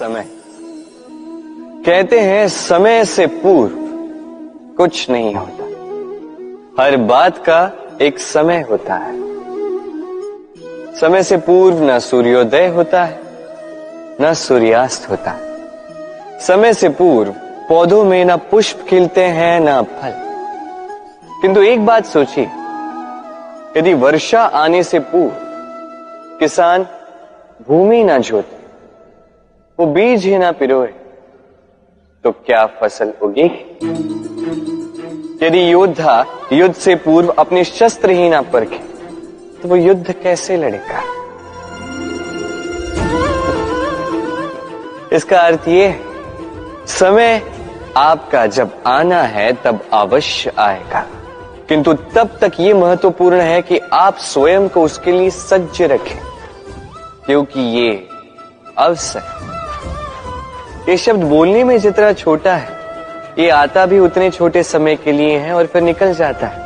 समय। कहते हैं समय से पूर्व कुछ नहीं होता, हर बात का एक समय होता है। समय से पूर्व न सूर्योदय होता है न सूर्यास्त होता है। समय से पूर्व पौधों में न पुष्प खिलते हैं न फल। किंतु एक बात सोचिए, यदि वर्षा आने से पूर्व किसान भूमि न जोते, वो बीज ही ना पिरोए, तो क्या फसल उगेगी? यदि योद्धा युद्ध से पूर्व अपने शस्त्र ही ना परखे, तो वो युद्ध कैसे लड़ेगा? इसका अर्थ ये है, समय आपका जब आना है तब अवश्य आएगा, किंतु तब तक ये महत्वपूर्ण है कि आप स्वयं को उसके लिए सज्ज रखें, क्योंकि ये अवसर, ये शब्द बोलने में जितना छोटा है, ये आता भी उतने छोटे समय के लिए है और फिर निकल जाता है।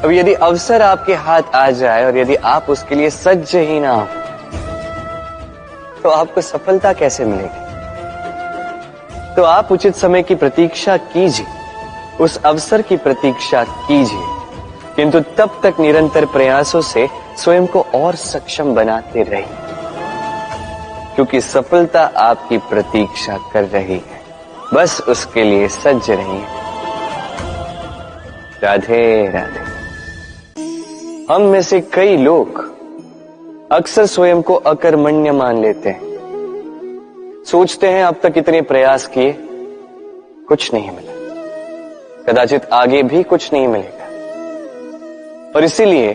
अब यदि अवसर आपके हाथ आ जाए और यदि आप उसके लिए सज्ज ही ना हो, तो आपको सफलता कैसे मिलेगी? तो आप उचित समय की प्रतीक्षा कीजिए, उस अवसर की प्रतीक्षा कीजिए, किंतु तब तक निरंतर प्रयासों से स्वयं को और सक्षम बनाते रहिए, क्योंकि सफलता आपकी प्रतीक्षा कर रही है। बस उसके लिए सज्ज रहिए। राधे राधे। हम में से कई लोग अक्सर स्वयं को अकर्मण्य मान लेते हैं। सोचते हैं अब तक इतने प्रयास किए, कुछ नहीं मिला, कदाचित आगे भी कुछ नहीं मिलेगा, और इसीलिए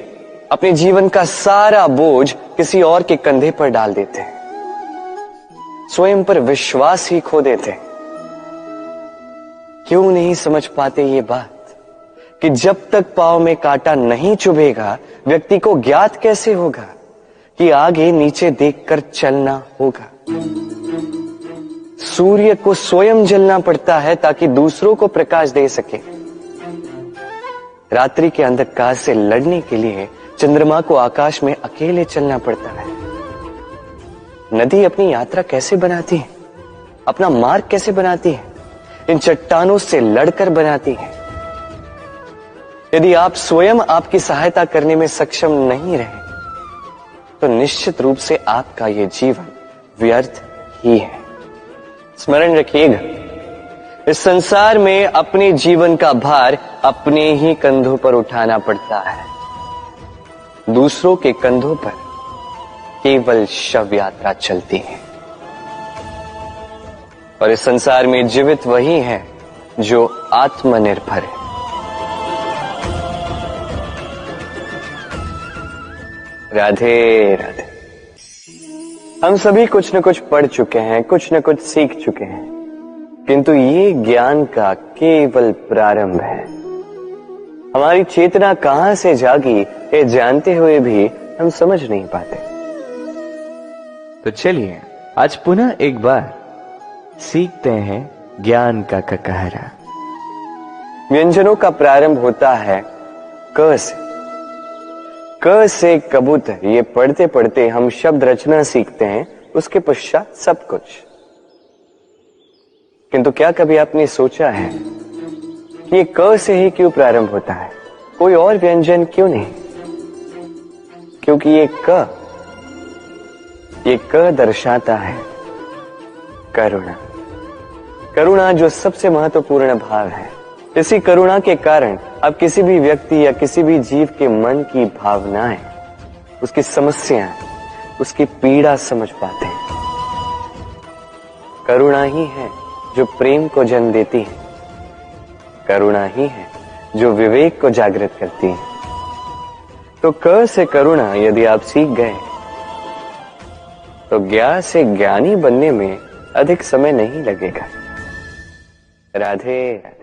अपने जीवन का सारा बोझ किसी और के कंधे पर डाल देते हैं। स्वयं पर विश्वास ही खो देते हैं। क्यों नहीं समझ पाते ये बात कि जब तक पांव में कांटा नहीं चुभेगा, व्यक्ति को ज्ञात कैसे होगा कि आगे नीचे देखकर चलना होगा। सूर्य को स्वयं जलना पड़ता है ताकि दूसरों को प्रकाश दे सके। रात्रि के अंधकार से लड़ने के लिए चंद्रमा को आकाश में अकेले चलना पड़ता है। नदी अपनी यात्रा कैसे बनाती है, अपना मार्ग कैसे बनाती है? इन चट्टानों से लड़कर बनाती है। यदि आप स्वयं आपकी सहायता करने में सक्षम नहीं रहे, तो निश्चित रूप से आपका यह जीवन व्यर्थ ही है। स्मरण रखिएगा, इस संसार में अपने जीवन का भार अपने ही कंधों पर उठाना पड़ता है। दूसरों के कंधों पर केवल शव यात्रा चलती है। और इस संसार में जीवित वही है जो आत्मनिर्भर है। राधे राधे। हम सभी कुछ न कुछ पढ़ चुके हैं, कुछ न कुछ सीख चुके हैं, किंतु ये ज्ञान का केवल प्रारंभ है। हमारी चेतना कहां से जागी, ये जानते हुए भी हम समझ नहीं पाते। तो चलिए आज पुनः एक बार सीखते हैं ज्ञान का ककहरा। व्यंजनों का प्रारंभ होता है क से। क से कबूतर, ये पढ़ते पढ़ते हम शब्द रचना सीखते हैं, उसके पश्चात सब कुछ। किंतु क्या कभी आपने सोचा है कि ये क से ही क्यों प्रारंभ होता है? कोई और व्यंजन क्यों नहीं? क्योंकि ये क दर्शाता है करुणा। करुणा जो सबसे महत्वपूर्ण भाव है। इसी करुणा के कारण आप किसी भी व्यक्ति या किसी भी जीव के मन की भावनाएं, उसकी समस्याएं, उसकी पीड़ा समझ पाते हैं। करुणा ही है जो प्रेम को जन्म देती है। करुणा ही है जो विवेक को जागृत करती है। तो क से करुणा यदि आप सीख गए, तो ज्ञा से ज्ञानी बनने में अधिक समय नहीं लगेगा। राधे राधे।